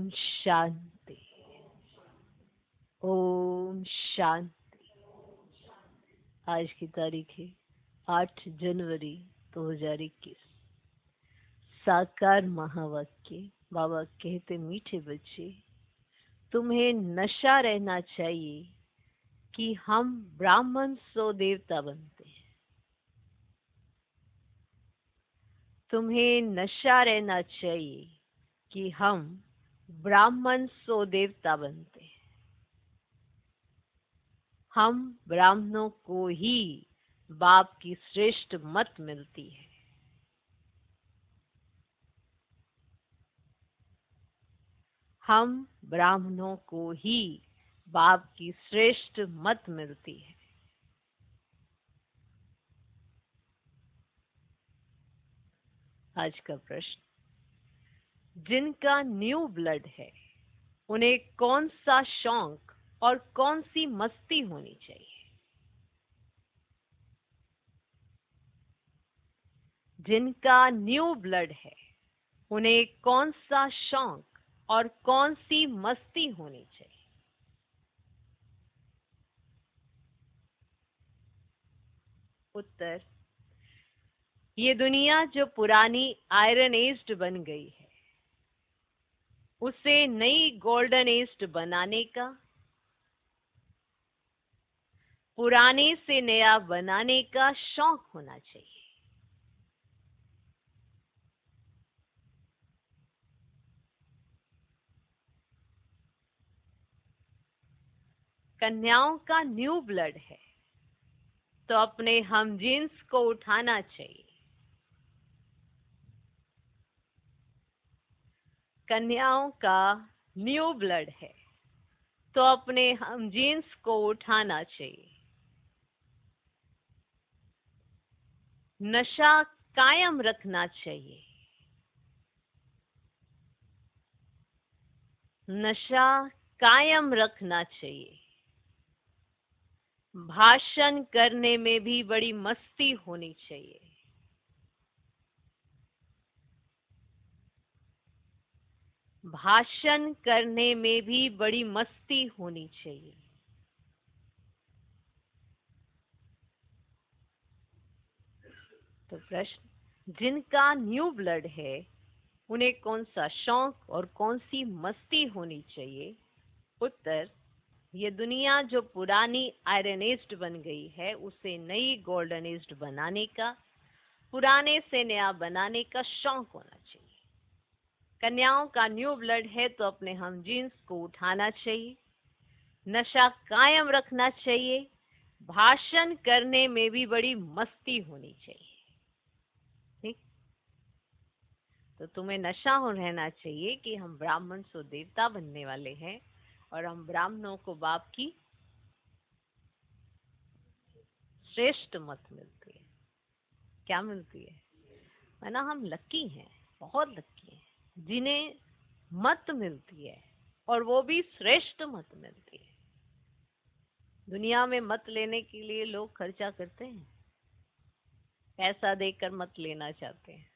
शांति। ओम शांति। आज की तारीख है 8 जनवरी 2021। साकार महावाक्य। बाबा कहते, मीठे बच्चे, तुम्हें नशा रहना चाहिए कि हम ब्राह्मण सो देवता बनते हैं। तुम्हें नशा रहना चाहिए कि हम ब्राह्मण सो देवता बनते हैं। हम ब्राह्मणों को ही बाप की श्रेष्ठ मत मिलती है। हम ब्राह्मणों को ही बाप की श्रेष्ठ मत मिलती है। आज का प्रश्न, जिनका न्यू ब्लड है उन्हें कौन सा शौक और कौन सी मस्ती होनी चाहिए? जिनका न्यू ब्लड है उन्हें कौन सा शौक और कौन सी मस्ती होनी चाहिए? उत्तर, ये दुनिया जो पुरानी आयरन एज बन गई है उसे नई गोल्डन एज बनाने का, पुराने से नया बनाने का शौक होना चाहिए। कन्याओं का न्यू ब्लड है तो अपने हम जीन्स को उठाना चाहिए। कन्याओं का न्यू ब्लड है तो अपने हम जीन्स को उठाना चाहिए। नशा कायम रखना चाहिए। नशा कायम रखना चाहिए। भाषण करने में भी बड़ी मस्ती होनी चाहिए। भाषण करने में भी बड़ी मस्ती होनी चाहिए। तो प्रश्न, जिनका न्यू ब्लड है उन्हें कौन सा शौक और कौन सी मस्ती होनी चाहिए? उत्तर, ये दुनिया जो पुरानी आयरन एज बन गई है उसे नई गोल्डन एज बनाने का, पुराने से नया बनाने का शौक होना चाहिए। कन्याओं का न्यू ब्लड है तो अपने हम जीन्स को उठाना चाहिए। नशा कायम रखना चाहिए। भाषण करने में भी बड़ी मस्ती होनी चाहिए। ठीक, तो तुम्हें नशा हो रहना चाहिए कि हम ब्राह्मण सो देवता बनने वाले हैं और हम ब्राह्मणों को बाप की श्रेष्ठ मत मिलती है। क्या मिलती है ना? हम लकी हैं, बहुत लकी हैं जिन्हें मत मिलती है और वो भी श्रेष्ठ मत मिलती है। दुनिया में मत लेने के लिए लोग खर्चा करते हैं, पैसा देकर मत लेना चाहते हैं।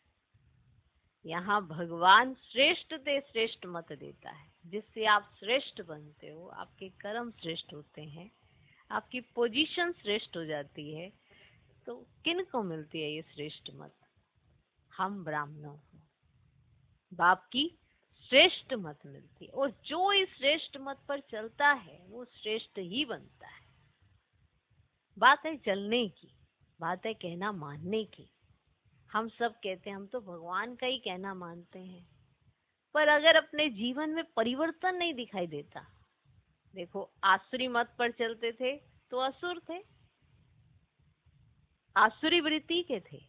यहाँ भगवान श्रेष्ठ से श्रेष्ठ मत देता है, जिससे आप श्रेष्ठ बनते हो, आपके कर्म श्रेष्ठ होते हैं, आपकी पोजीशन श्रेष्ठ हो जाती है। तो किन को मिलती है ये श्रेष्ठ मत? हम ब्राह्मणों को बाप की श्रेष्ठ मत मिलती है, और जो इस श्रेष्ठ मत पर चलता है वो श्रेष्ठ ही बनता है। बात है चलने की, बात है कहना मानने की। हम सब कहते हैं हम तो भगवान का ही कहना मानते हैं, पर अगर अपने जीवन में परिवर्तन नहीं दिखाई देता। देखो, आसुरी मत पर चलते थे तो असुर थे, आसुरी वृत्ति के थे।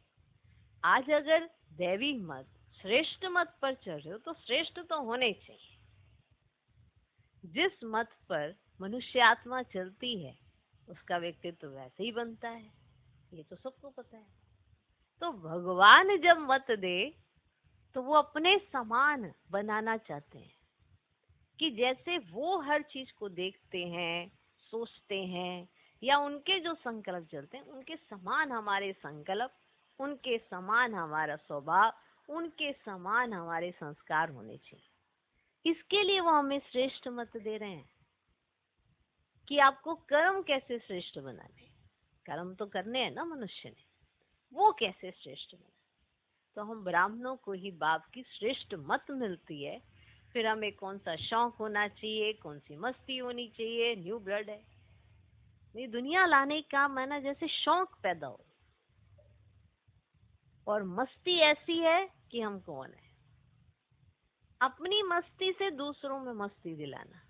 आज अगर दैवी मत, श्रेष्ठ मत पर चल रहे हो तो श्रेष्ठ तो होने चाहिए। जिस मत पर मनुष्य आत्मा चलती है उसका व्यक्तित्व वैसे ही बनता है, ये तो सबको पता है। तो भगवान जब मत दे तो वो अपने समान बनाना चाहते हैं, कि जैसे वो हर चीज को देखते हैं, सोचते हैं, या उनके जो संकल्प चलते हैं उनके समान हमारे संकल्प, उनके समान हमारा स्वभाव, उनके समान हमारे संस्कार होने चाहिए। इसके लिए वो हमें श्रेष्ठ मत दे रहे हैं कि आपको कर्म कैसे श्रेष्ठ बनाने। कर्म तो करने हैं ना मनुष्य ने, वो कैसे श्रेष्ठ बने। तो हम ब्राह्मणों को ही बाप की श्रेष्ठ मत मिलती है। फिर हमें कौन सा शौक होना चाहिए, कौन सी मस्ती होनी चाहिए। न्यू ब्लड है, ये दुनिया लाने का माना जैसे शौक पैदा हो, और मस्ती ऐसी है कि हम कौन है, अपनी मस्ती से दूसरों में मस्ती दिलाना।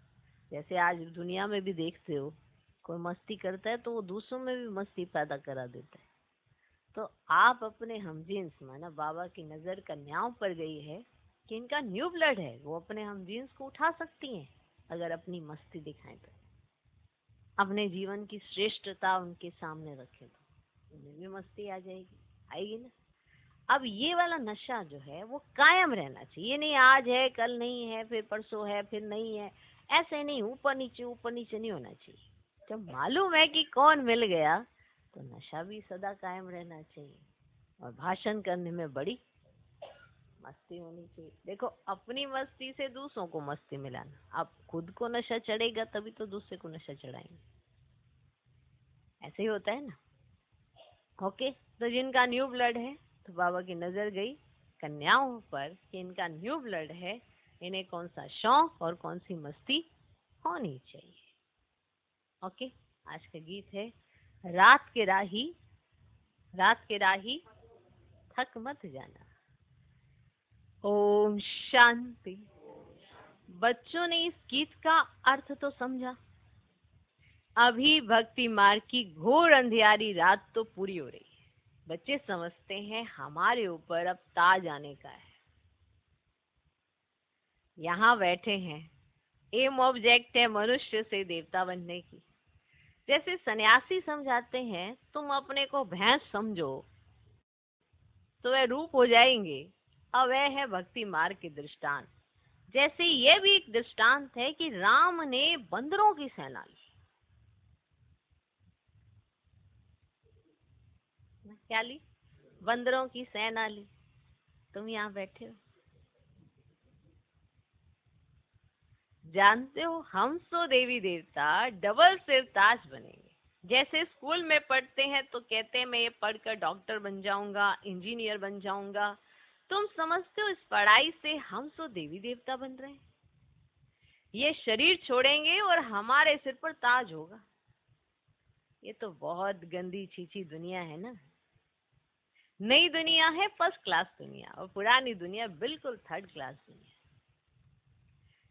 जैसे आज दुनिया में भी देखते हो, कोई मस्ती करता है तो वो दूसरों में भी मस्ती पैदा करा देता है। तो आप अपने हमजीन्स माना बाबा की नजर कन्याओं पर गई है कि इनका न्यू ब्लड है, वो अपने हमजीन्स को उठा सकती हैं अगर अपनी मस्ती दिखाएं तो, अपने जीवन की श्रेष्ठता उनके सामने रखें तो उन्हें भी मस्ती आ जाएगी, आएगी ना। अब ये वाला नशा जो है वो कायम रहना चाहिए। ये नहीं आज है कल नहीं है, फिर परसों है फिर नहीं है, ऐसे नहीं ऊपर नीचे नहीं होना चाहिए। जब मालूम है कि कौन मिल गया तो नशा भी सदा कायम रहना चाहिए, और भाषण करने में बड़ी मस्ती होनी चाहिए। देखो अपनी मस्ती से दूसरों को मस्ती मिलाना, अब खुद को नशा चढ़ेगा तभी तो दूसरे को नशा चढ़ाएंगे, ऐसे ही होता है ना। ओके, तो जिनका न्यू ब्लड है तो बाबा की नजर गई कन्याओं पर कि इनका न्यू ब्लड है, इन्हें कौन सा शौक और कौन सी मस्ती होनी चाहिए। ओके, आज का गीत है रात के राही थक मत जाना। ओम शांति। बच्चों ने इस गीत का अर्थ तो समझा। अभी भक्ति मार्ग की घोर अंधियारी रात तो पूरी हो रही है। बच्चे समझते हैं हमारे ऊपर अब ताज आने का है। यहाँ बैठे हैं, एम ऑब्जेक्ट है मनुष्य से देवता बनने की। जैसे सन्यासी समझाते हैं तुम अपने को भैंस समझो तो वह रूप हो जाएंगे। अब वह है भक्ति मार्ग के दृष्टांत। जैसे ये भी एक दृष्टांत है कि राम ने बंदरों की सेना ली। क्या ली? बंदरों की सेना ली। तुम यहाँ बैठे हो, जानते हो हम सो देवी देवता डबल सिर ताज बनेंगे। जैसे स्कूल में पढ़ते हैं तो कहते हैं मैं ये पढ़कर डॉक्टर बन जाऊंगा, इंजीनियर बन जाऊंगा। तुम समझते हो इस पढ़ाई से हम सो देवी देवता बन रहे हैं। ये शरीर छोड़ेंगे और हमारे सिर पर ताज होगा। ये तो बहुत गंदी छीछी दुनिया है ना। नई दुनिया है फर्स्ट क्लास दुनिया, और पुरानी दुनिया बिल्कुल थर्ड क्लास दुनिया।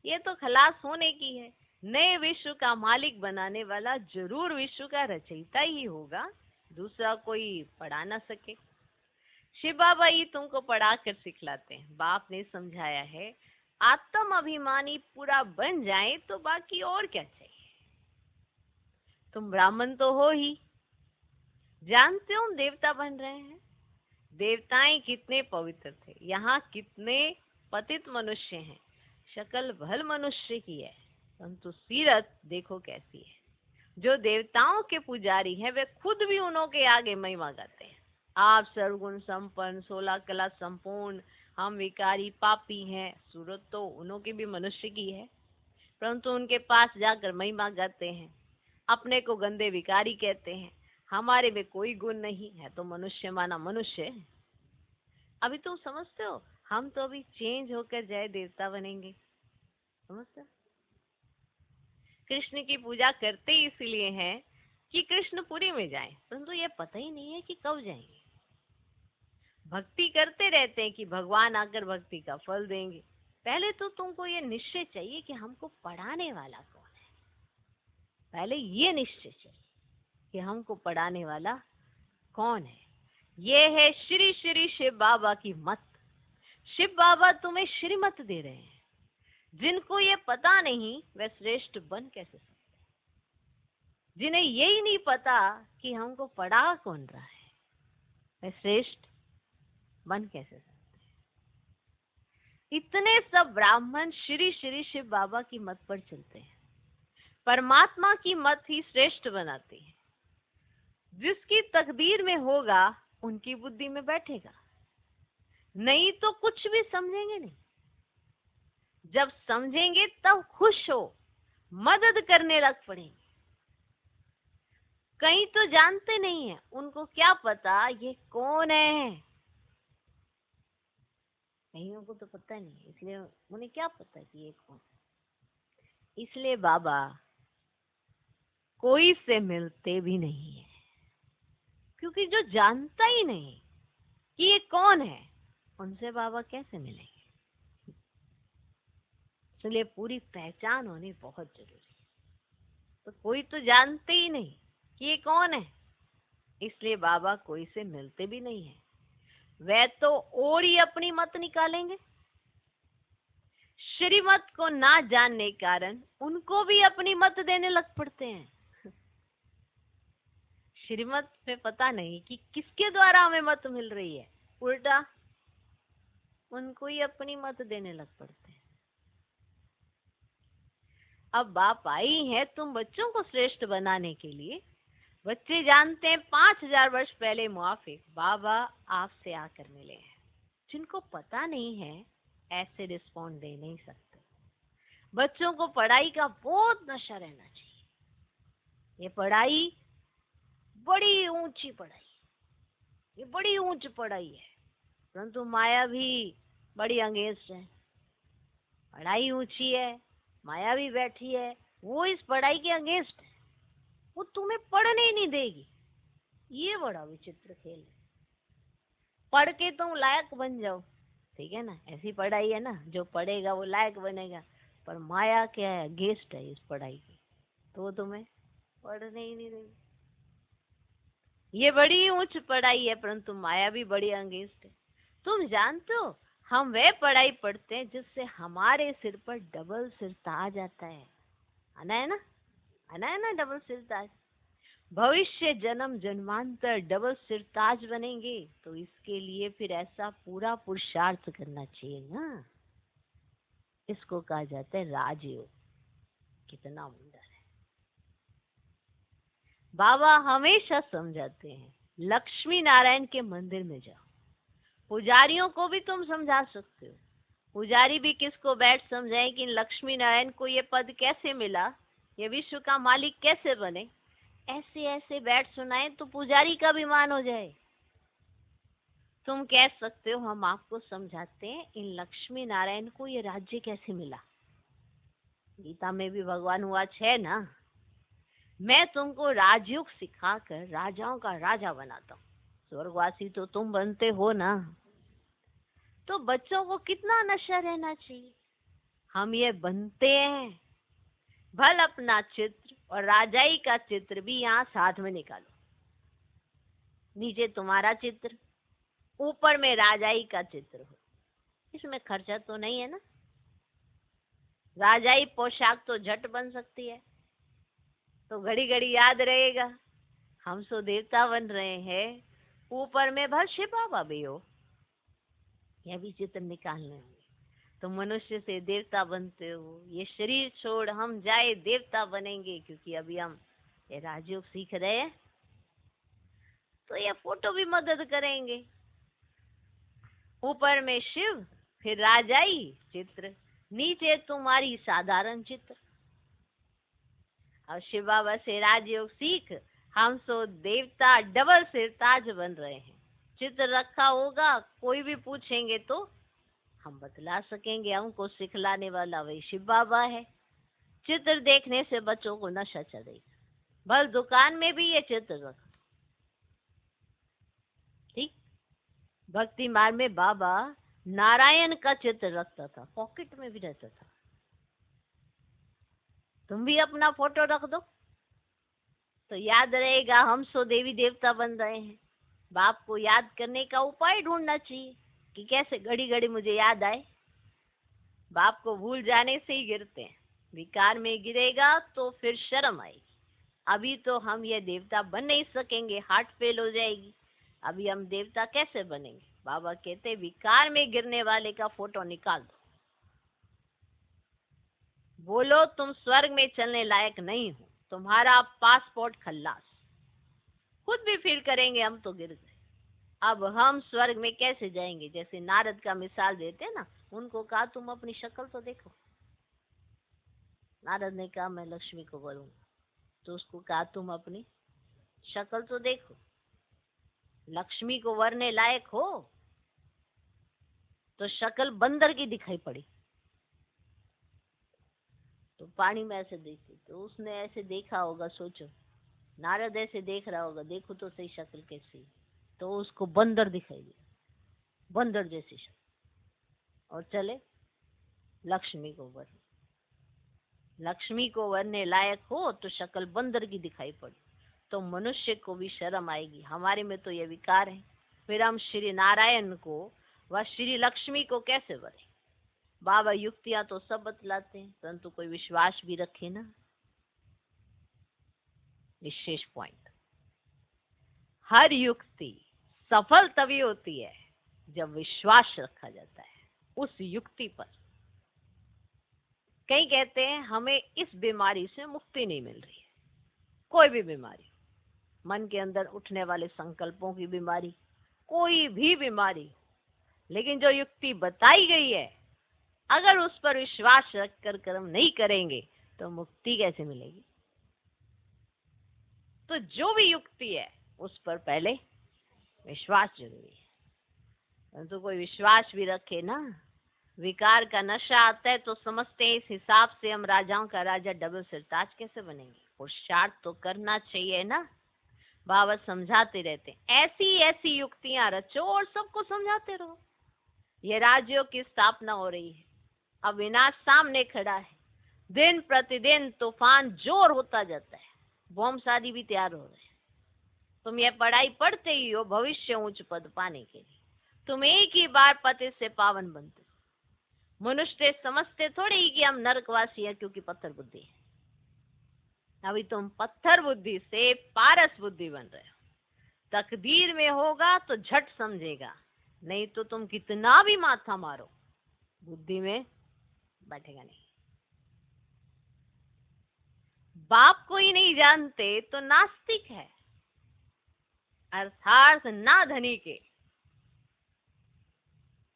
ये तो खलास होने की है। नए विश्व का मालिक बनाने वाला जरूर विश्व का रचयिता ही होगा, दूसरा कोई पढ़ा ना सके। शिव बाबा ही तुमको पढ़ा कर सिखलाते हैं। बाप ने समझाया है आत्म अभिमानी पूरा बन जाए तो बाकी और क्या चाहिए। तुम ब्राह्मण तो हो ही, जानते हो हम देवता बन रहे हैं। देवताएं कितने पवित्र थे, यहाँ कितने पतित मनुष्य हैं। शक्ल भल मनुष्य की है परंतु सीरत देखो कैसी है। जो देवताओं के पुजारी हैं वे खुद भी उन्हों के आगे महिमा गाते हैं। आप सर्वगुण संपन्न 16 कला संपूर्ण, हम विकारी पापी हैं। सूरत तो उन्हों की भी मनुष्य की है परंतु उनके पास जाकर महिमा गाते हैं। अपने को गंदे विकारी कहते हैं। हमारे में कोई गुण नहीं है तो मनुष्य माना मनुष्य। अभी तुम समझते हो हम तो अभी चेंज होकर जय देवता बनेंगे, समझते हो। कृष्ण की पूजा करते ही इसलिए हैं कि कृष्णपुरी में जाएं, परंतु ये पता ही नहीं है कि कब जाएंगे। भक्ति करते रहते हैं कि भगवान आकर भक्ति का फल देंगे। पहले तो तुमको ये निश्चय चाहिए कि हमको पढ़ाने वाला कौन है। पहले ये निश्चय चाहिए कि हमको पढ़ाने वाला कौन है। ये है श्री श्री शिव बाबा की मत। शिव बाबा तुम्हें श्रीमत दे रहे हैं। जिनको ये पता नहीं वह श्रेष्ठ बन कैसे सकते। जिन्हें यही नहीं पता कि हमको पढ़ा कौन रहा है वह श्रेष्ठ बन कैसे सकते। इतने सब ब्राह्मण श्री श्री शिव बाबा की मत पर चलते हैं। परमात्मा की मत ही श्रेष्ठ बनाती है। जिसकी तकदीर में होगा उनकी बुद्धि में बैठेगा, नहीं तो कुछ भी समझेंगे नहीं। जब समझेंगे तब खुश हो, मदद करने लग पड़ेंगे। कई तो जानते नहीं है, उनको क्या पता ये कौन है। कईयों को तो पता नहीं, इसलिए उन्हें क्या पता कि ये कौन है। इसलिए बाबा कोई से मिलते भी नहीं है, क्योंकि जो जानता ही नहीं कि ये कौन है, उनसे बाबा कैसे मिलेंगे। इसलिए पूरी पहचान होनी बहुत जरूरी है। तो कोई तो जानते ही नहीं कि ये कौन है, इसलिए बाबा कोई से मिलते भी नहीं है। वह तो और ही अपनी मत निकालेंगे। श्रीमत को ना जानने के कारण उनको भी अपनी मत देने लग पड़ते हैं। श्रीमत में पता नहीं कि किसके द्वारा हमें मत मिल रही है, उल्टा उनको ही अपनी मत देने लग पड़ते हैं। अब बाप आई है तुम बच्चों को श्रेष्ठ बनाने के लिए। बच्चे जानते हैं 5000 वर्ष पहले मुआफिक बाबा आपसे आकर मिले हैं। जिनको पता नहीं है ऐसे रिस्पॉन्ड दे नहीं सकते। बच्चों को पढ़ाई का बहुत नशा रहना चाहिए। ये पढ़ाई बड़ी ऊंची पढ़ाई, ये बड़ी ऊंच पढ़ाई है, परंतु माया भी बड़ी अंगेस्ट है। पढ़ाई ऊंची है, माया भी बैठी है, वो इस पढ़ाई के अगेंस्ट है, वो तुम्हें पढ़ने ही नहीं देगी। ये बड़ा विचित्र खेल है। पढ़ के तुम लायक बन जाओ, ठीक है ना, ऐसी पढ़ाई है ना, जो पढ़ेगा वो लायक बनेगा। पर माया क्या है, अगेंस्ट है इस पढ़ाई की, तो वो तुम्हें पढ़ने ही नहीं देगी। ये बड़ी ऊंच पढ़ाई है, परंतु माया भी बड़ी अगेंस्ट है। तुम जानते हो हम वह पढ़ाई पढ़ते हैं जिससे हमारे सिर पर डबल सिर ताज आता है। आना है ना, आना है ना डबल सिर ताज। भविष्य जन्म जन्मांतर डबल सिर ताज बनेंगे, तो इसके लिए फिर ऐसा पूरा पुरुषार्थ करना चाहिए ना। इसको कहा जाता है राजयोग। कितना मुंडा है। बाबा हमेशा समझाते हैं लक्ष्मी नारायण के मंदिर में जाओ। पुजारियों को भी तुम समझा सकते हो। पुजारी भी किसको बैठ समझाए कि लक्ष्मी नारायण को ये पद कैसे मिला, ये विश्व का मालिक कैसे बने, ऐसे ऐसे बैठ सुनाए तो पुजारी का भी मान हो जाए। तुम कह सकते हो हम आपको समझाते हैं इन लक्ष्मी नारायण को ये राज्य कैसे मिला। गीता में भी भगवान वाच है ना, मैं तुमको राजयोग सिखाकर राजाओं का राजा बनाता हूँ। स्वर्गवासी तो तुम बनते हो ना। तो बच्चों को कितना नशा रहना चाहिए, हम ये बनते हैं। भल अपना चित्र और राजाई का चित्र भी यहाँ साथ में निकालो। नीचे तुम्हारा चित्र, ऊपर में राजाई का चित्र हो। इसमें खर्चा तो नहीं है ना। राजाई पोशाक तो झट बन सकती है, तो घड़ी घड़ी याद रहेगा हम सो देवता बन रहे हैं। ऊपर में भल शिव बाबा भी हो, यह भी चित्र निकालने होंगे। तो मनुष्य से देवता बनते हो, ये शरीर छोड़ हम जाए देवता बनेंगे, क्योंकि अभी हम ये राजयोग सीख रहे हैं। तो ये फोटो भी मदद करेंगे। ऊपर में शिव, फिर राजाई चित्र, नीचे तुम्हारी साधारण चित्र। और शिव बाबा से राजयोग सीख हम सो देवता डबल सिर ताज बन रहे हैं। चित्र रखा होगा, कोई भी पूछेंगे तो हम बतला सकेंगे। हमको सिखलाने वाला वही शिव बाबा है। चित्र देखने से बच्चों को नशा चढ़ेगा। भल दुकान में भी ये चित्र रख दो, ठीक। भक्ति मार्ग में बाबा नारायण का चित्र रखता था, पॉकेट में भी रहता था। तुम भी अपना फोटो रख दो तो याद रहेगा हम सो देवी देवता बन रहे हैं। बाप को याद करने का उपाय ढूंढना चाहिए कि कैसे घड़ी घड़ी मुझे याद आए। बाप को भूल जाने से ही गिरते हैं। विकार में गिरेगा तो फिर शर्म आएगी। अभी तो हम ये देवता बन नहीं सकेंगे, हार्ट फेल हो जाएगी। अभी हम देवता कैसे बनेंगे। बाबा कहते विकार में गिरने वाले का फोटो निकाल दो, बोलो तुम स्वर्ग में चलने लायक नहीं हो, तुम्हारा पासपोर्ट खल्लास। खुद भी फील करेंगे हम तो गिर गए, अब हम स्वर्ग में कैसे जाएंगे। जैसे नारद का मिसाल देते हैं ना, उनको कहा तुम अपनी शक्ल तो देखो। नारद ने कहा मैं लक्ष्मी को वरूंगा। तो उसको कहा तुम अपनी शक्ल तो देखो, लक्ष्मी को वरने लायक हो। तो शक्ल बंदर की दिखाई पड़ी। तो पानी में ऐसे देखी, तो उसने ऐसे देखा होगा, सोचो नारद ऐसे देख रहा होगा, देखो तो सही शक्ल कैसी। तो उसको बंदर दिखाई दिया, बंदर जैसी शक्ल, और चले लक्ष्मी को वर। लक्ष्मी को वरने लायक हो तो शक्ल बंदर की दिखाई पड़ी, तो मनुष्य को भी शर्म आएगी, हमारे में तो ये विकार है, फिर हम श्री नारायण को व श्री लक्ष्मी को कैसे वरें। बाबा युक्तियां तो सब बतलाते हैं, परंतु कोई विश्वास भी रखे ना। विशेष पॉइंट, हर युक्ति सफल तभी होती है जब विश्वास रखा जाता है उस युक्ति पर। कई कहते हैं हमें इस बीमारी से मुक्ति नहीं मिल रही है, कोई भी बीमारी, मन के अंदर उठने वाले संकल्पों की बीमारी, कोई भी बीमारी, लेकिन जो युक्ति बताई गई है अगर उस पर विश्वास रखकर कर्म नहीं करेंगे तो मुक्ति कैसे मिलेगी। तो जो भी युक्ति है उस पर पहले विश्वास जरूरी है, परंतु कोई विश्वास भी रखे ना। विकार का नशा आता है तो समझते हैं इस हिसाब से हम राजाओं का राजा डबल सिरताज कैसे बनेंगे। पुरुषार्थ तो करना चाहिए ना। बाबा समझाते रहते ऐसी ऐसी युक्तियां रचो और सबको समझाते रहो। ये राज्यों की स्थापना हो रही है, अब विनाश सामने खड़ा है, दिन प्रतिदिन तूफान जोर होता जाता है, बॉम्ब शादी भी तैयार हो रहे हैं। तुम ये पढ़ाई पढ़ते ही हो भविष्य उच्च पद पाने के लिए, तुम एक ही बार पति से पावन बनते हो। मनुष्य समझते थोड़ी ही कि हम नरकवासी हैं क्योंकि पत्थर बुद्धि है। अभी तुम पत्थर बुद्धि से पारस बुद्धि बन रहे हो। तकदीर में होगा तो झट समझेगा, नहीं तो तुम कितना भी माथा मारो बुद्धि में बैठेगा नहीं। बाप को ही नहीं जानते तो नास्तिक है, अर्थात ना धनी के,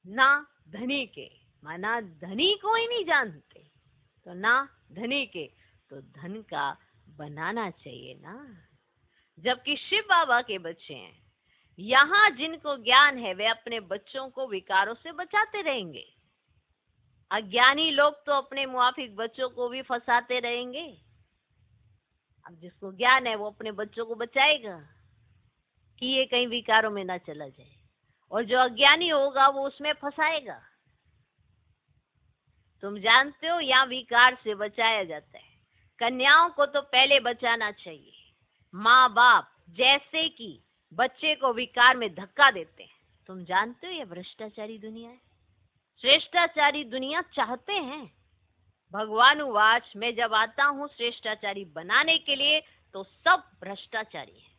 ना धनी के, माना धनी को ही नहीं जानते तो ना धनी के, तो धन का बनाना चाहिए ना। जबकि शिव बाबा के बच्चे हैं, यहाँ जिनको ज्ञान है वे अपने बच्चों को विकारों से बचाते रहेंगे। अज्ञानी लोग तो अपने मुआफिक बच्चों को भी फंसाते रहेंगे। अब जिसको ज्ञान है वो अपने बच्चों को बचाएगा कि ये कहीं विकारों में ना चला जाए, और जो अज्ञानी होगा वो उसमें फंसाएगा। तुम जानते हो यहाँ विकार से बचाया जाता है। कन्याओं को तो पहले बचाना चाहिए। माँ बाप जैसे कि बच्चे को विकार में धक्का देते हैं, तुम जानते हो ये भ्रष्टाचारी दुनिया है। श्रेष्ठाचारी दुनिया चाहते हैं। भगवान उवाच, मैं जब आता हूँ श्रेष्ठाचारी बनाने के लिए तो सब भ्रष्टाचारी है,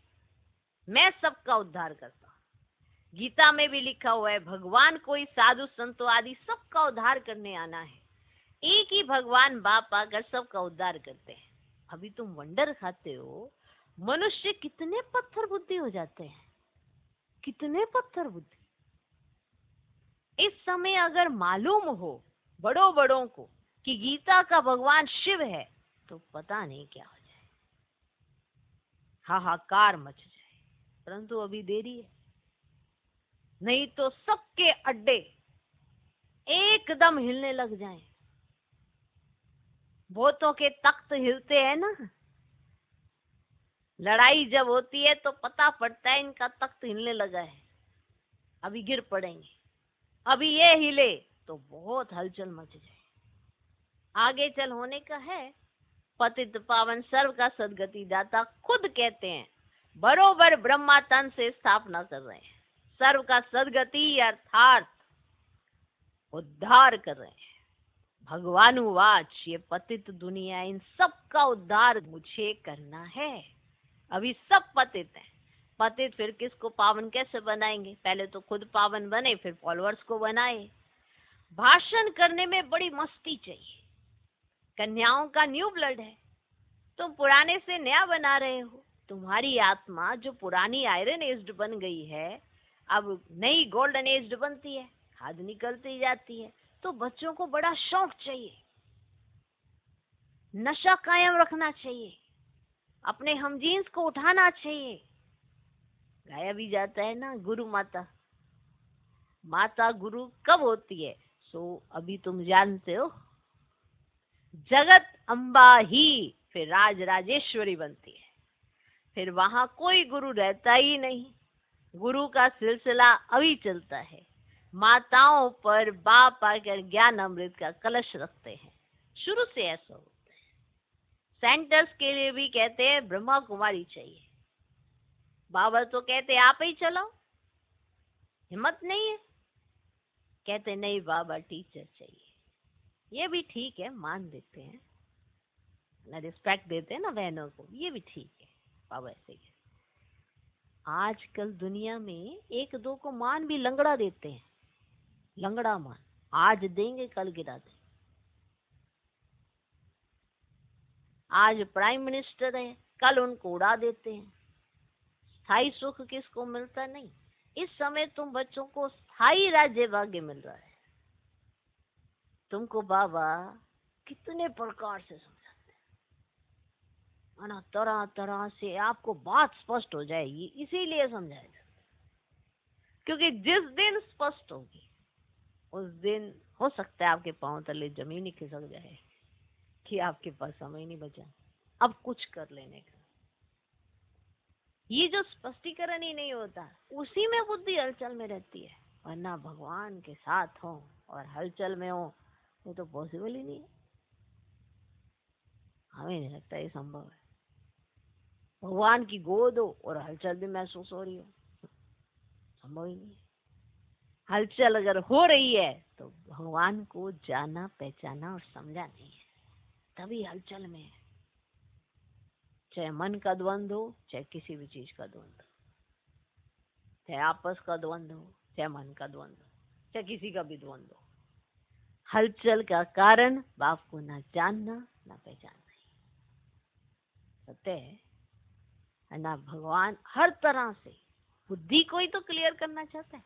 मैं सबका उद्धार करता हूँ। गीता में भी लिखा हुआ है भगवान को ही साधु संतों आदि सबका उद्धार करने आना है। एक ही भगवान बाप आकर सबका उद्धार करते हैं। अभी तुम वंडर खाते हो मनुष्य कितने पत्थर बुद्धि हो जाते हैं, कितने पत्थर बुद्धि। इस समय अगर मालूम हो बड़ों बड़ों को कि गीता का भगवान शिव है तो पता नहीं क्या हो जाए, हाहाकार मच जाए। परंतु अभी देरी है, नहीं तो सबके अड्डे एकदम हिलने लग जाएं। भूतों के तख्त हिलते हैं ना, लड़ाई जब होती है तो पता पड़ता है इनका तख्त हिलने लगा है, अभी गिर पड़ेंगे। अभी ये हिले तो बहुत हलचल मच जाए। आगे चल होने का है। पतित पावन सर्व का सदगति दाता खुद कहते हैं, बरोबर ब्रह्मा तन से स्थापना कर रहे हैं, सर्व का सदगति अर्थात उद्धार कर रहे हैं। भगवान उवाच, ये पतित दुनिया इन सब का उद्धार मुझे करना है। अभी सब पतित हैं। पतित फिर किसको पावन कैसे बनाएंगे? पहले तो खुद पावन बने फिर फॉलोअर्स को बनाए। भाषण करने में बड़ी मस्ती चाहिए। कन्याओं का न्यू ब्लड है, तुम पुराने से नया बना रहे हो। तुम्हारी आत्मा जो पुरानी आयरन एज्ड बन गई है अब नई गोल्डन एज्ड बनती है, खाद निकलती जाती है। तो बच्चों को बड़ा शौक चाहिए, नशा कायम रखना चाहिए, अपने हमजीन्स को उठाना चाहिए। गाया भी जाता है ना, गुरु माता, माता गुरु कब होती है? अभी तुम जानते हो, जगत अम्बा ही फिर राज राजेश्वरी बनती है, फिर वहां कोई गुरु रहता ही नहीं। गुरु का सिलसिला अभी चलता है। माताओं पर बाप आकर ज्ञान अमृत का कलश रखते हैं, शुरू से ऐसा होता है। सेंटर्स के लिए भी कहते हैं ब्रह्मा कुमारी चाहिए। बाबा तो कहते आप ही चलाओ, हिम्मत नहीं है। कहते नहीं बाबा टीचर चाहिए। ये भी ठीक है, मान देते हैं ना, रिस्पेक्ट देते हैं ना बहनों को, ये भी ठीक है। बाबा ऐसे ही आजकल दुनिया में एक दो को मान भी लंगड़ा देते हैं, लंगड़ा मान, आज देंगे कल गिरा देंगे। आज प्राइम मिनिस्टर है, कल उनको उड़ा देते हैं। स्थायी सुख किसको मिलता नहीं। इस समय तुम बच्चों को स्थायी राज्य भाग्य मिल रहा है। तुमको बाबा कितने प्रकार से समझाते हैं ना, तरह तरह से आपको बात स्पष्ट हो जाएगी। इसीलिए समझाया जाता है, क्योंकि जिस दिन स्पष्ट होगी उस दिन हो सकता है आपके पांव तले जमीन ही खिसक जाए कि आपके पास समय नहीं बचा अब कुछ कर लेने का। ये जो स्पष्टीकरण ही नहीं होता, उसी में बुद्धि हलचल में रहती है। वरना भगवान के साथ हो और हलचल में हो, वो तो पॉसिबल ही नहीं है। हमें नहीं लगता ये संभव है। भगवान की गोद हो और हलचल भी महसूस हो रही हो, संभव ही नहीं है। हलचल अगर हो रही है तो भगवान को जाना, पहचाना और समझा नहीं है, तभी हलचल में है। चाहे मन का द्वंद हो, चाहे किसी भी चीज का द्वंद हो, चाहे आपस का द्वंद हो, चाहे मन का द्वंद हो, चाहे किसी का भी द्वंद हो, हलचल का कारण बाप को ना जानना ना पहचानना ही सत्य है ना। भगवान हर तरह से बुद्धि को ही तो क्लियर करना चाहता है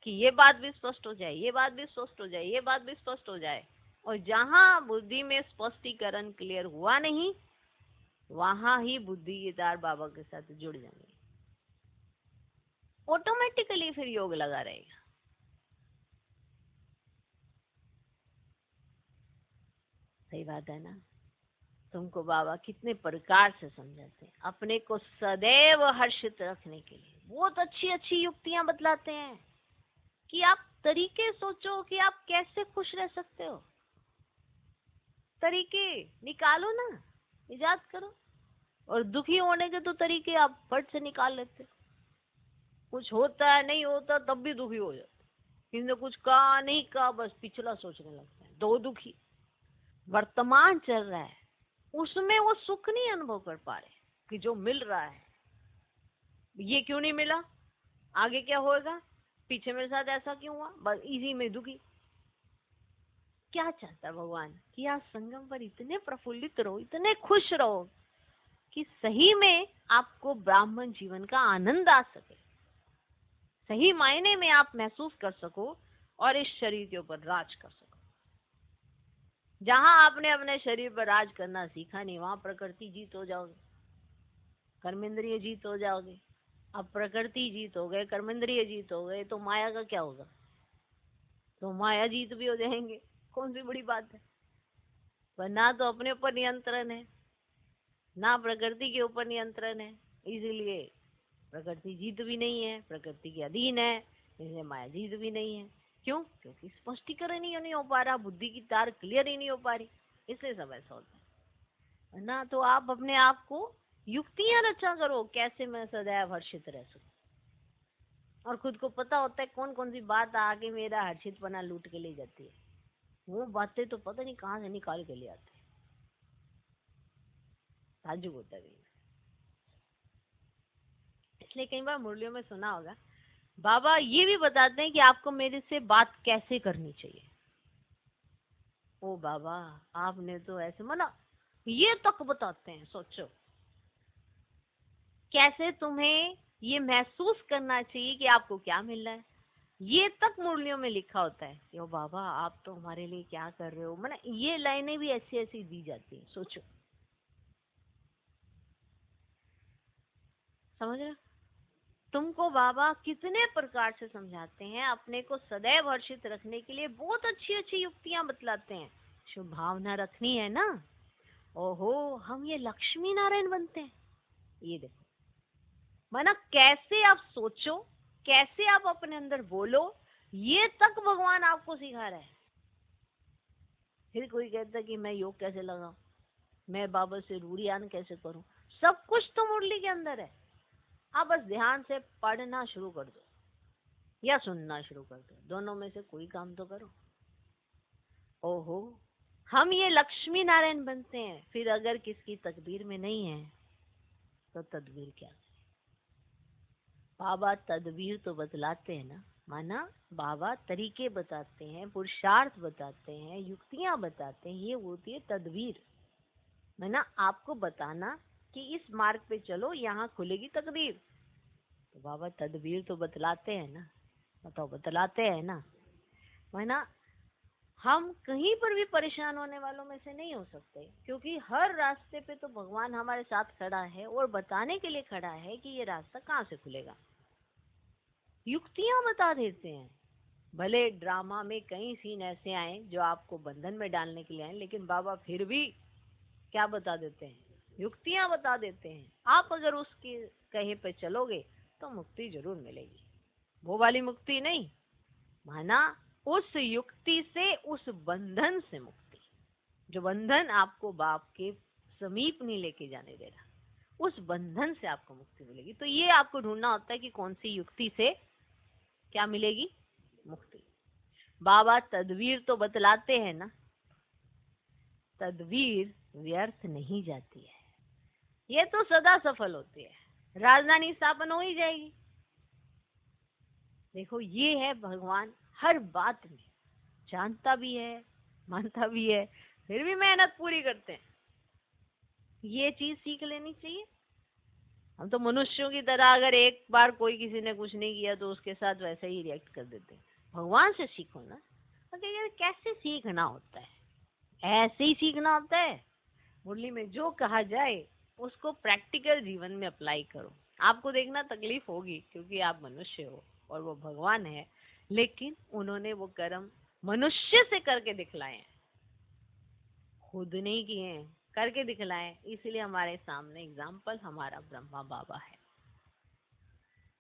कि ये बात भी स्पष्ट हो जाए, ये बात भी स्पष्ट हो जाए, ये बात भी स्पष्ट हो जाए। और जहां बुद्धि में स्पष्टीकरण क्लियर हुआ नहीं, वहां ही बुद्धि के तार बाबा के साथ जुड़ जाएंगे, ऑटोमेटिकली फिर योग लगा रहेगा। सही बात है ना। तुमको बाबा कितने प्रकार से समझाते हैं, अपने को सदैव हर्षित रखने के लिए बहुत अच्छी अच्छी युक्तियां बतलाते हैं कि आप तरीके सोचो कि आप कैसे खुश रह सकते हो। तरीके निकालो ना, इजाद करो। और दुखी होने के तो तरीके आप फट से निकाल लेते हो। कुछ होता है, नहीं होता, तब भी दुखी हो जाते, किसी कुछ कहा नहीं कहा, बस पिछला सोचने लगता है, दो दुखी। वर्तमान चल रहा है, उसमें वो सुख नहीं अनुभव कर पा रहे कि जो मिल रहा है ये क्यों नहीं मिला, आगे क्या होगा, पीछे मेरे साथ ऐसा क्यों हुआ, बस इसी में दुखी। क्या चाहता है भगवान कि आप संगम पर इतने प्रफुल्लित रहो, इतने खुश रहो कि सही में आपको ब्राह्मण जीवन का आनंद आ सके, सही मायने में आप महसूस कर सको और इस शरीर के ऊपर राज कर सको। जहां आपने अपने शरीर पर राज करना सीखा नहीं, वहां प्रकृति जीत हो जाओगे, कर्मेंद्रिय जीत हो जाओगे। अब प्रकृति जीत हो गए, कर्मेंद्रिय जीत हो गए, तो माया का क्या होगा? तो माया जीत भी हो जाएंगे, कौन सी बड़ी बात है। पर ना तो अपने ऊपर नियंत्रण है, ना प्रकृति के ऊपर नियंत्रण है, इसीलिए प्रकृति जीत भी नहीं है, प्रकृति के अधीन है, इसलिए माया जीत भी नहीं है। क्यों? क्योंकि स्पष्टीकरण ही नहीं हो पा रहा, बुद्धि की तार क्लियर ही नहीं हो पा रही, इसलिए सब ऐसा होता है ना। तो आप अपने आप को युक्तियां रचा करो, कैसे मैं सदैव हर्षित रह सकूं। और खुद को पता होता है कौन कौन सी बात आगे मेरा हर्षितपना लूट के ले जाती है। वो बातें तो पता नहीं कहाँ से निकाल के ले आते हैं, ताज्जुब होता है। इसलिए कई बार मुरलियों में सुना होगा, बाबा ये भी बताते हैं कि आपको मेरे से बात कैसे करनी चाहिए। ओ बाबा, आपने तो ऐसे मना, ये तक बताते हैं। सोचो कैसे तुम्हें ये महसूस करना चाहिए कि आपको क्या मिल रहा है, ये तक मुरलियों में लिखा होता है, यो बाबा आप तो हमारे लिए क्या कर रहे हो, मतलब ये लाइनें भी ऐसी ऐसी दी जाती है। सोचो, समझ रहे हो? तुमको बाबा कितने प्रकार से समझाते हैं, अपने को सदैव हर्षित रखने के लिए बहुत अच्छी अच्छी युक्तियां बतलाते हैं। शुभ भावना रखनी है ना, ओहो हम ये लक्ष्मी नारायण बनते हैं। ये देखो, माना कैसे आप सोचो, कैसे आप अपने अंदर बोलो, ये तक भगवान आपको सिखा रहा है। फिर कोई कहता है कि मैं योग कैसे लगाऊं, मैं बाबा से रूढ़ियान कैसे करूं, सब कुछ तो मुरली के अंदर है। आप बस ध्यान से पढ़ना शुरू कर दो या सुनना शुरू कर दो, दोनों में से कोई काम तो करो। ओहो हम ये लक्ष्मी नारायण बनते हैं, फिर अगर किसकी तकदीर में नहीं है तो तदबीर क्या? बाबा तदबीर तो बतलाते हैं ना, माना बाबा तरीके बताते हैं, पुरुषार्थ बताते हैं, युक्तियां बताते हैं, ये होती है तदबीर। माना आपको बताना कि इस मार्ग पे चलो, यहाँ खुलेगी तकदीर। तो बाबा तदबीर तो बतलाते हैं ना, बताओ बतलाते हैं ना। माना हम कहीं पर भी परेशान होने वालों में से नहीं हो सकते, क्योंकि हर रास्ते पे तो भगवान हमारे साथ खड़ा है और बताने के लिए खड़ा है कि ये रास्ता कहाँ से खुलेगा। युक्तियां बता देते हैं। भले ड्रामा में कई सीन ऐसे आए जो आपको बंधन में डालने के लिए आए, लेकिन बाबा फिर भी क्या बता देते हैं, युक्तियां बता देते हैं। आप अगर उसके कहे पे चलोगे तो मुक्ति जरूर मिलेगी। वो वाली मुक्ति नहीं, माना उस युक्ति से, उस बंधन से मुक्ति, जो बंधन आपको बाप के समीप नहीं लेके जाने दे रहा, उस बंधन से आपको मुक्ति मिलेगी। तो ये आपको ढूंढना होता है कि कौन सी युक्ति से क्या मिलेगी, मुक्ति। बाबा तदबीर तो बतलाते हैं ना, तदबीर व्यर्थ नहीं जाती है, ये तो सदा सफल होती है। राजधानी स्थापन हो ही जाएगी। देखो ये है भगवान, हर बात में जानता भी है, मानता भी है, फिर भी मेहनत पूरी करते हैं। ये चीज सीख लेनी चाहिए। हम तो मनुष्यों की तरह अगर एक बार कोई किसी ने कुछ नहीं किया तो उसके साथ वैसे ही रिएक्ट कर देते हैं। भगवान से सीखो ना। अगर यार कैसे सीखना होता है, ऐसे ही सीखना होता है। मुरली में जो कहा जाए उसको प्रैक्टिकल जीवन में अप्लाई करो। आपको देखना तकलीफ होगी क्योंकि आप मनुष्य हो और वो भगवान है, लेकिन उन्होंने वो कर्म मनुष्य से करके दिखलाए हैं, खुद नहीं किए हैं, करके दिखलाए। इसलिए हमारे सामने एग्जाम्पल हमारा ब्रह्मा बाबा है,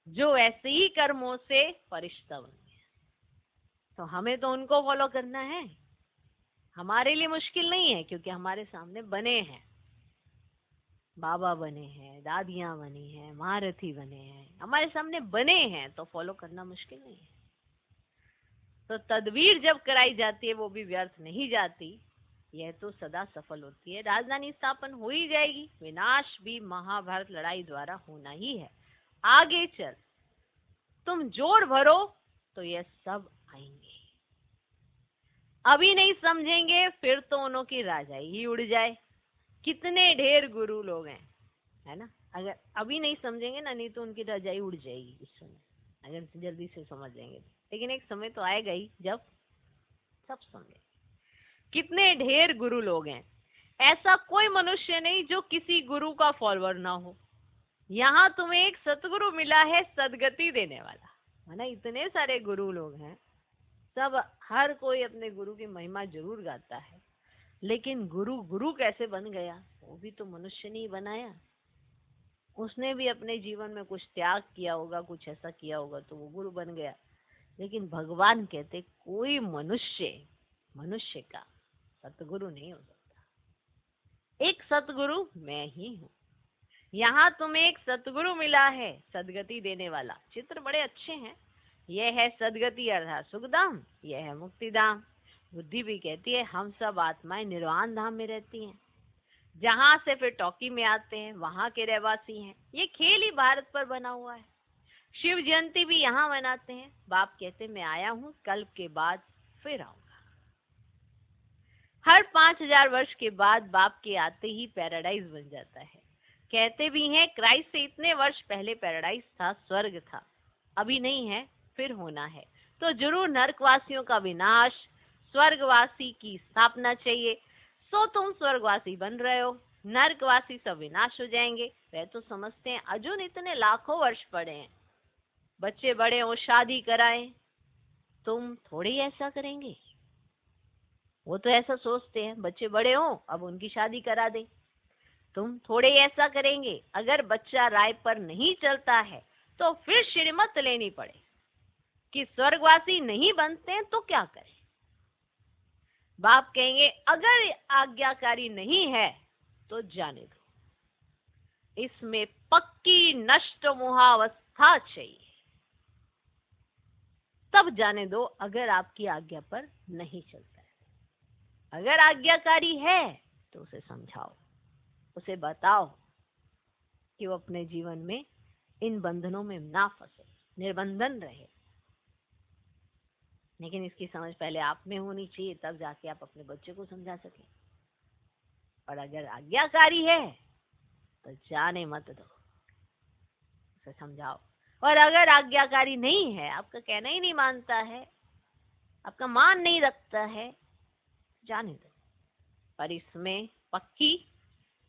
जो ऐसे ही कर्मों से फरिश्ता बन गए। तो हमें तो उनको फॉलो करना है। हमारे लिए मुश्किल नहीं है क्योंकि हमारे सामने बने हैं, बाबा बने हैं, दादियां बनी हैं, महारथी बने हैं, हमारे सामने बने हैं, तो फॉलो करना मुश्किल नहीं है। तो तदबीर जब कराई जाती है वो भी व्यर्थ नहीं जाती, यह तो सदा सफल होती है। राजधानी स्थापन हो ही जाएगी, विनाश भी महाभारत लड़ाई द्वारा होना ही है। आगे चल तुम जोर भरो तो यह सब आएंगे। अभी नहीं समझेंगे फिर तो उन्हों की राजाई ही उड़ जाए। कितने ढेर गुरु लोग हैं, है ना। अगर अभी नहीं समझेंगे ना, नहीं तो उनकी रजाई उड़ जाएगी इस समय, अगर जल्दी से समझ जाएंगे। लेकिन एक समय तो आएगा ही जब सब समझे। कितने ढेर गुरु लोग हैं, ऐसा कोई मनुष्य नहीं जो किसी गुरु का फॉलोअर ना हो। यहाँ तुम्हें एक सतगुरु मिला है, सदगति देने वाला, है ना। इतने सारे गुरु लोग हैं, सब हर कोई अपने गुरु की महिमा जरूर गाता है, लेकिन गुरु गुरु कैसे बन गया, वो भी तो मनुष्य ने बनाया। उसने भी अपने जीवन में कुछ त्याग किया होगा, कुछ ऐसा किया होगा तो वो गुरु बन गया। लेकिन भगवान कहते कोई मनुष्य का सतगुरु नहीं हो सकता। एक सतगुरु मैं ही हूँ। यहाँ तुम्हें एक सतगुरु मिला है, सदगति देने वाला। चित्र बड़े अच्छे हैं। यह है सदगति अर्थात सुखधाम, यह है मुक्तिधाम। बुद्धि भी कहती है हम सब आत्माएं निर्वाण धाम में रहती हैं, जहां से फिर टॉकी में आते हैं, वहां के रहवासी हैं। ये खेल ही भारत पर बना हुआ है। शिव जयंती भी यहाँ मनाते हैं। बाप कहते मैं आया हूँ, कल्प के बाद फिर आऊंगा। हर 5000 वर्ष के बाद बाप के आते ही पैराडाइज बन जाता है। कहते भी हैं क्राइस्ट से इतने वर्ष पहले पैराडाइज था, स्वर्ग था, अभी नहीं है, फिर होना है। तो जरूर नरकवासियों का विनाश, स्वर्गवासी की स्थापना चाहिए। सो तुम स्वर्गवासी बन रहे हो, नरकवासी सब विनाश हो जाएंगे। वे तो समझते हैं अर्जुन इतने लाखों वर्ष पड़े हैं, बच्चे बड़े हो शादी कराएं, तुम थोड़ी ऐसा करेंगे। वो तो ऐसा सोचते हैं बच्चे बड़े हो अब उनकी शादी करा दे, तुम थोड़े ऐसा करेंगे। अगर बच्चा राय पर नहीं चलता है तो फिर श्रीमत लेनी पड़े कि स्वर्गवासी नहीं बनते हैं तो क्या करें। बाप कहेंगे अगर आज्ञाकारी नहीं है तो जाने दो, इसमें पक्की नष्ट मोहावस्था चाहिए, तब जाने दो। अगर आपकी आज्ञा पर नहीं चलता है, अगर आज्ञाकारी है तो उसे समझाओ, उसे बताओ कि वो अपने जीवन में इन बंधनों में ना फंसे, निर्बंधन रहे। लेकिन इसकी समझ पहले आप में होनी चाहिए, तब जाके आप अपने बच्चे को समझा सके। और अगर आज्ञाकारी है तो जाने मत दो, उसे समझाओ। और अगर आज्ञाकारी नहीं है, आपका कहना ही नहीं मानता है, आपका मान नहीं रखता है, जाने दो। पर इसमें पक्की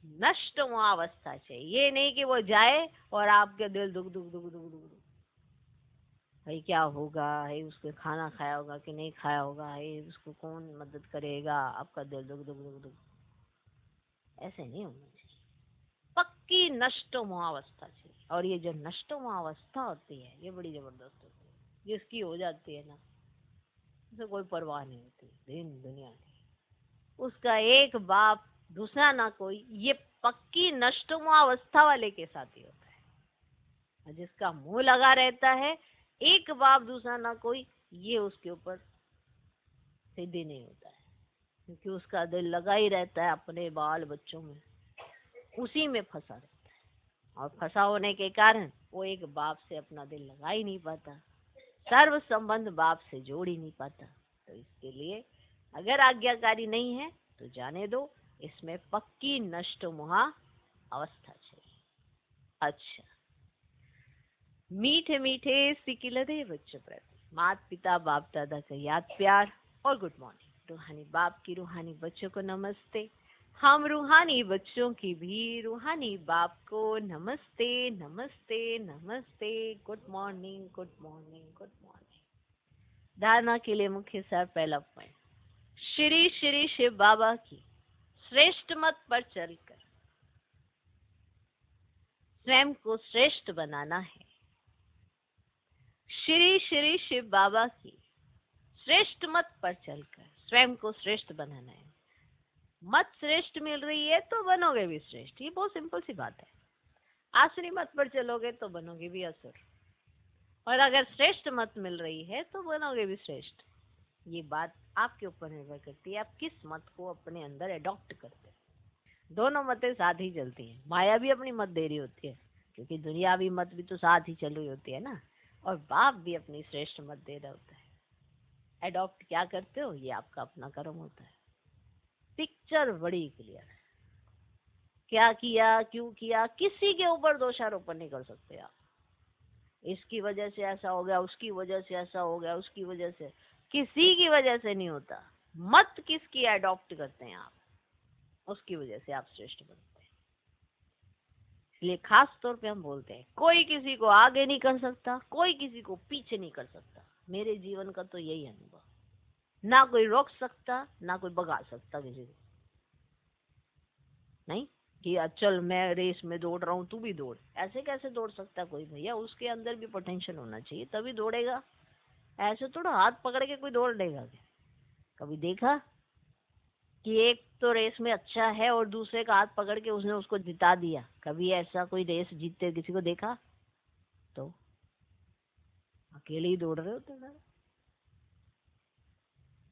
नष्ट अवस्था चाहिए। ये नहीं कि वो जाए और आपके दिल दुख दुख दुख दुख दुख दुख, भाई क्या होगा, है उसको खाना खाया होगा कि नहीं खाया होगा, है उसको कौन मदद करेगा, आपका दिल दुख दुख दुख दुख, ऐसे नहीं होना चाहिए। पक्की नष्ट अवस्था चाहिए। और ये जो नष्ट अवस्था होती है ये बड़ी जबरदस्त होती है। जिसकी हो जाती है ना, उसे कोई परवाह नहीं होती दिन दुनिया की, उसका एक बाप दूसरा ना कोई, ये पक्की नष्ट अवस्था वाले के साथ ही होता है। और जिसका मुंह लगा रहता है, एक बाप दूसरा ना कोई, ये उसके ऊपर सीधी नहीं होता है, क्योंकि उसका दिल लगा ही रहता है अपने बाल बच्चों में, उसी में फंसा रहता है। और फंसा होने के कारण वो एक बाप से अपना दिल लगा ही नहीं पाता, सर्व संबंध बाप से जोड़ ही नहीं पाता। तो इसके लिए अगर आज्ञाकारी नहीं है तो जाने दो, इसमें पक्की नष्ट मोहा अवस्था चाहिए। अच्छा, मीठे मीठे सिकिलदे बच्चों प्रति माता पिता बाप दादा का याद प्यार और गुड मॉर्निंग। रूहानी बाप की रूहानी बच्चों को नमस्ते। हम रूहानी बच्चों की भी रूहानी बाप को नमस्ते नमस्ते नमस्ते। Good morning good morning good morning. धारणा के लिए मुख्य सार पहला पॉइंट, श्री श्री शिव बाबा की श्रेष्ठ मत पर चलकर स्वयं को श्रेष्ठ बनाना है। श्री श्री शिव बाबा की श्रेष्ठ मत पर चलकर स्वयं को श्रेष्ठ बनाना है। मत श्रेष्ठ मिल रही है तो बनोगे भी श्रेष्ठ, ये बहुत सिंपल सी बात है। आसुरी मत पर चलोगे तो बनोगे भी असुर, और अगर श्रेष्ठ मत मिल रही है तो बनोगे भी श्रेष्ठ। ये बात आपके ऊपर निर्भर करती है, आप किस मत को अपने अंदर एडॉप्ट करते हैं। दोनों मतें साथ ही चलती हैं, माया भी अपनी मत दे रही होती है, क्योंकि दुनियावी मत भी तो साथ ही चल रही होती है ना, और बाप भी अपनी श्रेष्ठ मत दे रहा होता है। एडॉप्ट क्या करते हो ये आपका अपना कर्म होता है। पिक्चर बड़ी क्लियर है, क्या किया क्यों किया किसी के ऊपर दोषारोपण नहीं कर सकते आप। इसकी वजह से ऐसा हो गया, उसकी वजह से ऐसा हो गया, उसकी वजह से, किसी की वजह से नहीं होता। मत किसकी एडॉप्ट करते हैं आप, उसकी वजह से आप श्रेष्ठ बनते हैं। इसलिए खास तौर पे हम बोलते हैं कोई किसी को आगे नहीं कर सकता, कोई किसी को पीछे नहीं कर सकता। मेरे जीवन का तो यही अनुभव, ना कोई रोक सकता ना कोई भगा सकता किसी को। नहीं कि चल मैं रेस में दौड़ रहा हूँ तू भी दौड़, ऐसे कैसे दौड़ सकता कोई भैया, उसके अंदर भी पोटेंशियल होना चाहिए तभी दौड़ेगा। ऐसे थोड़ा हाथ पकड़ के कोई दौड़ लेगा क्या? कभी देखा कि एक तो रेस में अच्छा है और दूसरे का हाथ पकड़ के उसने उसको जिता दिया? कभी ऐसा कोई रेस जीतते किसी को देखा? तो अकेले ही दौड़ रहे होते हैं।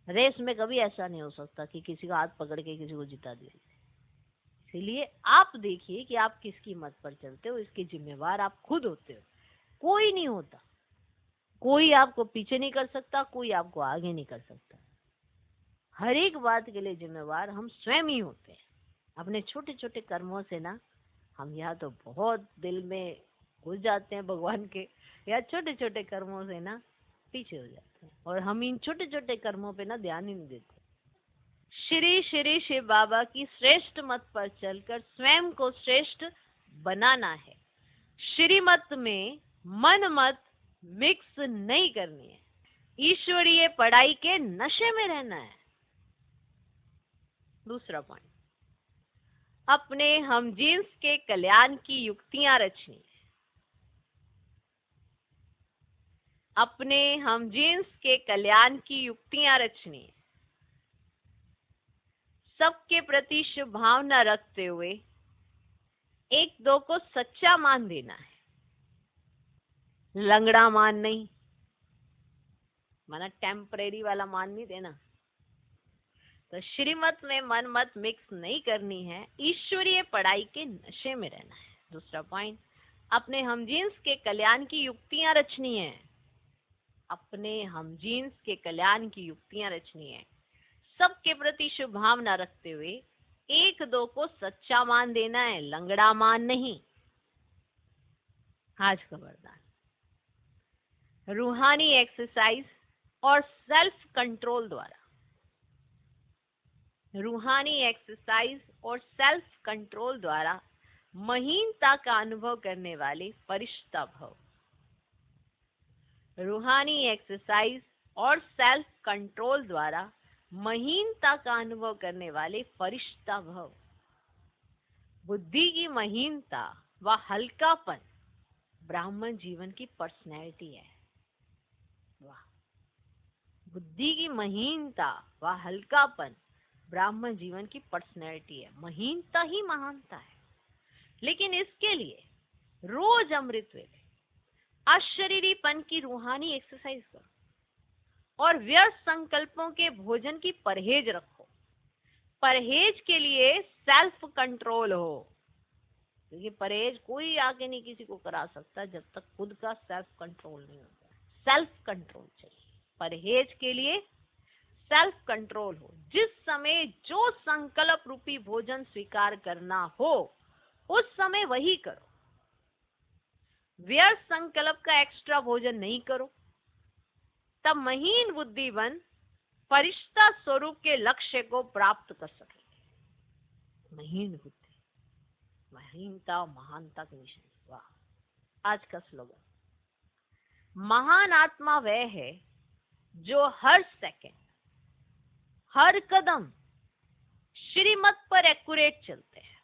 रेस में कभी ऐसा नहीं हो सकता कि किसी का हाथ पकड़ के किसी को जिता दिया। इसीलिए आप देखिए कि आप किसकी मत पर चलते हो, इसके जिम्मेवार आप खुद होते हो, कोई नहीं होता। कोई आपको पीछे नहीं कर सकता, कोई आपको आगे नहीं कर सकता। हर एक बात के लिए जिम्मेवार हम स्वयं ही होते हैं। अपने छोटे छोटे कर्मों से ना हम या तो बहुत दिल में घुस जाते हैं भगवान के, या छोटे छोटे कर्मों से ना पीछे हो जाते हैं। हैं और हम इन छोटे छोटे कर्मों पे ना ध्यान ही नहीं देते। श्री श्री शिव बाबा की श्रेष्ठ मत पर चलकर स्वयं को श्रेष्ठ बनाना है। श्रीमत में मन मत मिक्स नहीं करनी है। ईश्वरीय पढ़ाई के नशे में रहना है। दूसरा पॉइंट, अपने हम जींस के कल्याण की युक्तियां रचनी है। अपने हम जींस के कल्याण की युक्तियां रचनी है। सबके प्रति शुभ भावना रखते हुए एक दो को सच्चा मान देना है, लंगड़ा मान नहीं, माना टेम्परेरी वाला मान नहीं देना। तो श्रीमत में मन मत मिक्स नहीं करनी है, ईश्वरीय पढ़ाई के नशे में रहना है। दूसरा पॉइंट, अपने हम जींस के कल्याण की युक्तियां रचनी है। अपने हम जींस के कल्याण की युक्तियां रचनी है। सबके प्रति शुभ भावना रखते हुए एक दो को सच्चा मान देना है, लंगड़ा मान नहीं। आज का वरदान, रूहानी एक्सरसाइज और सेल्फ कंट्रोल द्वारा, रूहानी एक्सरसाइज और सेल्फ कंट्रोल द्वारा महीनता का अनुभव करने वाले फरिश्ता भव। रूहानी एक्सरसाइज और सेल्फ कंट्रोल द्वारा महीनता का अनुभव करने वाले फरिश्ता भव। बुद्धि की महीनता व हल्कापन ब्राह्मण जीवन की पर्सनैलिटी है। वाह, बुद्धि की महीनता व हल्कापन ब्राह्मण जीवन की पर्सनैलिटी है। महीनता ही महानता है, लेकिन इसके लिए रोज अमृत वेले अशरीरीपन की रूहानी एक्सरसाइज करो और व्यर्थ संकल्पों के भोजन की परहेज रखो। परहेज के लिए सेल्फ कंट्रोल हो, क्योंकि परहेज कोई आके नहीं किसी को करा सकता जब तक खुद का सेल्फ कंट्रोल नहीं होता। सेल्फ कंट्रोल चाहिए। परहेज के लिए सेल्फ कंट्रोल हो। जिस समय जो संकल्प रूपी भोजन स्वीकार करना हो उस समय वही करो। व्यर्थ संकल्प का एक्स्ट्रा भोजन नहीं करो, तब महीन बुद्धिवन फरिश्ता स्वरूप के लक्ष्य को प्राप्त कर सकेंगे। महीन बुद्धि, महीनता, महानता की निशानी। वाह। आज का स्लोगन, महान आत्मा वह है जो हर सेकंड, हर कदम श्रीमत पर एक्यूरेट चलते हैं।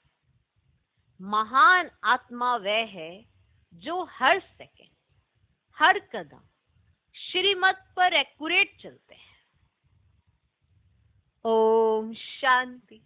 महान आत्मा वह है जो हर सेकंड, हर कदम श्रीमत पर एक्यूरेट चलते हैं। ओम शांति।